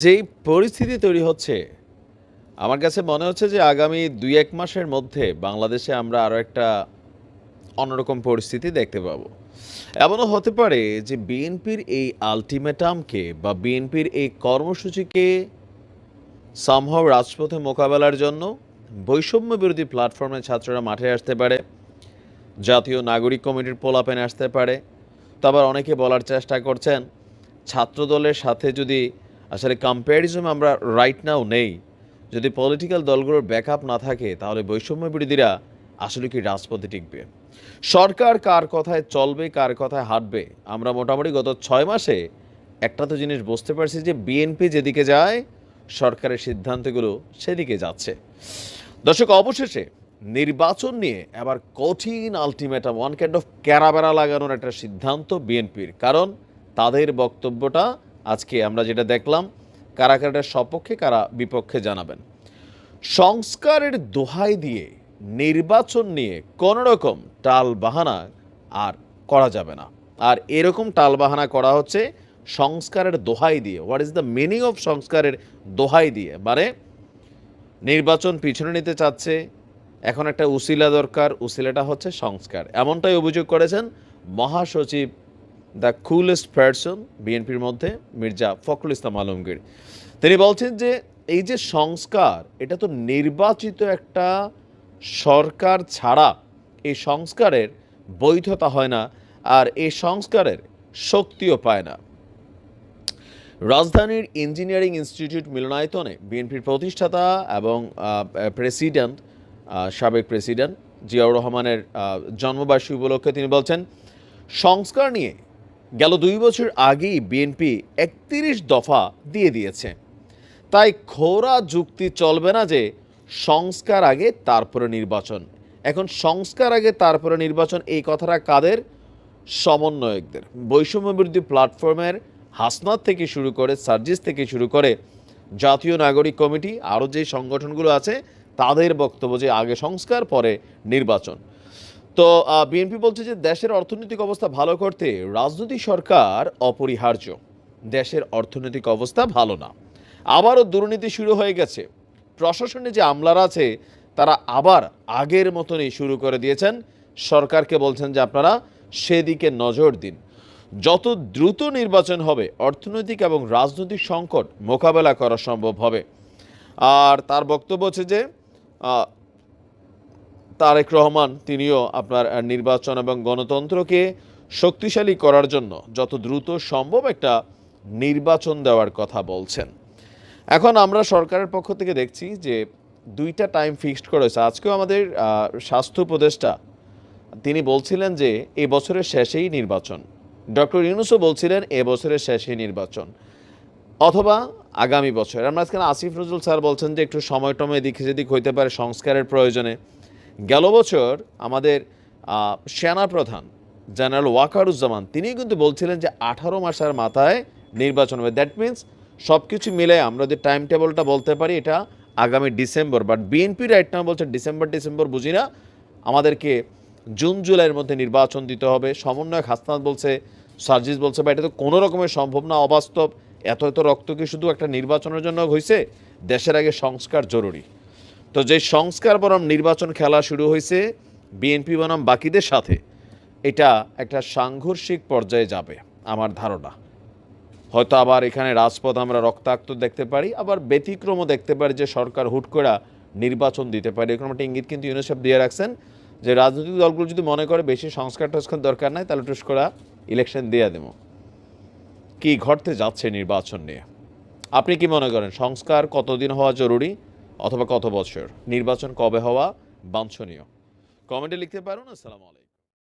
যেই পরিস্থিতি তৈরি হচ্ছে, আমার কাছে মনে হচ্ছে যে আগামী ২-১ মাসের মধ্যে বাংলাদেশে আমরা আরো একটা অন্যরকম পরিস্থিতি দেখতে পাবো। এমনও হতে পারে যে বিএনপির এই আল্টিমেটামকে বা বিএনপির এই কর্মসূচিকে সামহাও রাজপথে মোকাবেলার জন্য বৈষম্য বিরোধী প্ল্যাটফর্মের ছাত্ররা মাঠে আসতে পারে, জাতীয় নাগরিক কমিটির পোলাপেন আসতে পারে। তো আবার অনেকে বলার চেষ্টা করছেন, ছাত্রদলের সাথে যদি আসলে কম্প্যারিজম আমরা রাইট নাও নেই, যদি পলিটিক্যাল দলগুলোর ব্যাকআপ না থাকে, তাহলে বৈষম্য বিরোধীরা আসলে কি রাজপথে টিকবে? সরকার কার কথায় চলবে, কার কথায় হাঁটবে? আমরা মোটামুটি গত ৬ মাসে একটা তো জিনিস বুঝতে পারছি যে বিএনপি যেদিকে যায়, সরকারের সিদ্ধান্তগুলো সেদিকে যাচ্ছে। দর্শক, অবশেষে নির্বাচন নিয়ে এবার কঠিন আলটিমেটাম, ওয়ান কাইন্ড অফ ক্যারাবেরা লাগানোর একটা সিদ্ধান্ত বিএনপির। কারণ তাদের বক্তব্যটা আজকে আমরা যেটা দেখলাম, কারা কারাটার সপক্ষে কারা বিপক্ষে জানাবেন। সংস্কারের দোহাই দিয়ে নির্বাচন নিয়ে কোনো রকম টাল বাহানা আর করা যাবে না। আর এরকম টাল বাহানা করা হচ্ছে সংস্কারের দোহাই দিয়ে। What is the meaning of সংস্কারের দোহাই দিয়ে? মানে নির্বাচন পিছনে নিতে চাচ্ছে, এখন একটা উসিলা দরকার, উসিলাটা হচ্ছে সংস্কার। এমনটাই অভিযোগ করেছেন মহাসচিব, দ্য কুলেস্ট পারসন বিএনপির মধ্যে, মির্জা ফখরুল ইসলাম আলমগীর। তিনি বলছেন যে এই যে সংস্কার, এটা তো নির্বাচিত একটা সরকার ছাড়া এই সংস্কারের বৈধতা হয় না, আর এই সংস্কারের শক্তিও পায় না। রাজধানীর ইঞ্জিনিয়ারিং ইনস্টিটিউট মিলনায়তনে বিএনপির প্রতিষ্ঠাতা এবং প্রেসিডেন্ট, সাবেক প্রেসিডেন্ট জিয়াউর রহমানের জন্মবার্ষিকী উপলক্ষে তিনি বলছেন, সংস্কার নিয়ে গেল ২ বছর আগেই বিএনপি ৩১ দফা দিয়ে দিয়েছে। তাই খোরা যুক্তি চলবে না যে সংস্কার আগে তারপরে নির্বাচন। এখন সংস্কার আগে তারপরে নির্বাচন, এই কথাটা কাদের? সমন্বয়কদের। বৈষম্য বিরোধী প্ল্যাটফর্মের হাসনাত থেকে শুরু করে, সার্জিস থেকে শুরু করে জাতীয় নাগরিক কমিটি, আরও যে সংগঠনগুলো আছে, তাদের বক্তব্য যে আগে সংস্কার পরে নির্বাচন। তো বিএনপি বলছে যে দেশের অর্থনৈতিক অবস্থা ভালো করতে রাজনৈতিক সরকার অপরিহার্য। দেশের অর্থনৈতিক অবস্থা ভালো না, আবারও দুর্নীতি শুরু হয়ে গেছে। প্রশাসনে যে আমলারা আছে, তারা আবার আগের মতনই শুরু করে দিয়েছেন। সরকারকে বলছেন যে আপনারা সেদিকে নজর দিন। যত দ্রুত নির্বাচন হবে, অর্থনৈতিক এবং রাজনৈতিক সংকট মোকাবেলা করা সম্ভব হবে। আর তার বক্তব্য হচ্ছে যে তারেক রহমান তিনিও আপনার নির্বাচন এবং গণতন্ত্রকে শক্তিশালী করার জন্য যত দ্রুত সম্ভব একটা নির্বাচন দেওয়ার কথা বলছেন। এখন আমরা সরকারের পক্ষ থেকে দেখছি যে 2টা টাইম ফিক্সড করেছে। আজকেও আমাদের স্বাস্থ্য উপদেষ্টা তিনি বলছিলেন যে এই বছরের শেষেই নির্বাচন। ডক্টর ইউনূসও বলছিলেন এ বছরের শেষেই নির্বাচন, অথবা আগামী বছর। আমরা আজকে আসিফ নজরুল স্যার বলছেন যে একটু সময় টময় এদিক সেদিক হইতে পারে সংস্কারের প্রয়োজনে। গেল বছর আমাদের সেনাপ্রধান জেনারেল ওয়াকারুজ্জামান তিনি কিন্তু বলছিলেন যে 18 মাসের মাথায় নির্বাচন হবে। দ্যাট মিনস সব কিছু মিলে আমরা যে টাইম টেবলটা বলতে পারি এটা আগামী December. But BNP right now বলছে ডিসেম্বর বুঝি না, আমাদেরকে জুন জুলাইয়ের মধ্যে নির্বাচন দিতে হবে। সমন্বয়ক হাসনাত বলছে, সার্জিস বলছে, বা এটা তো কোনো রকমের সম্ভব না, অবাস্তব। এত রক্ত কি শুধু একটা নির্বাচনের জন্য হয়েছে? দেশের আগে সংস্কার জরুরি। তো যে সংস্কার বনাম নির্বাচন খেলা শুরু হয়েছে বিএনপি বনাম বাকিদের সাথে, এটা একটা সাংঘর্ষিক পর্যায়ে যাবে আমার ধারণা। হয়তো আবার এখানে রাজপথ আমরা রক্তাক্ত দেখতে পারি, আবার ব্যতিক্রমও দেখতে পারি যে সরকার হুট করে নির্বাচন দিতে পারে। এরকম একটা ইঙ্গিত কিন্তু ইউনূস সাহেব দিয়ে রাখছেন যে রাজনৈতিক দলগুলো যদি মনে করে বেশি সংস্কার টস্কার দরকার নাই, তাহলে টুস করা ইলেকশন দিয়ে দেবো। কি ঘটতে যাচ্ছে নির্বাচন নিয়ে? আপনি কি মনে করেন সংস্কার কতদিন হওয়া জরুরি, অথবা কত বছর? নির্বাচন কবে হওয়া বাঞ্ছনীয়? কমেন্টে লিখতে পারুন। আসসালামু আলাইকুম।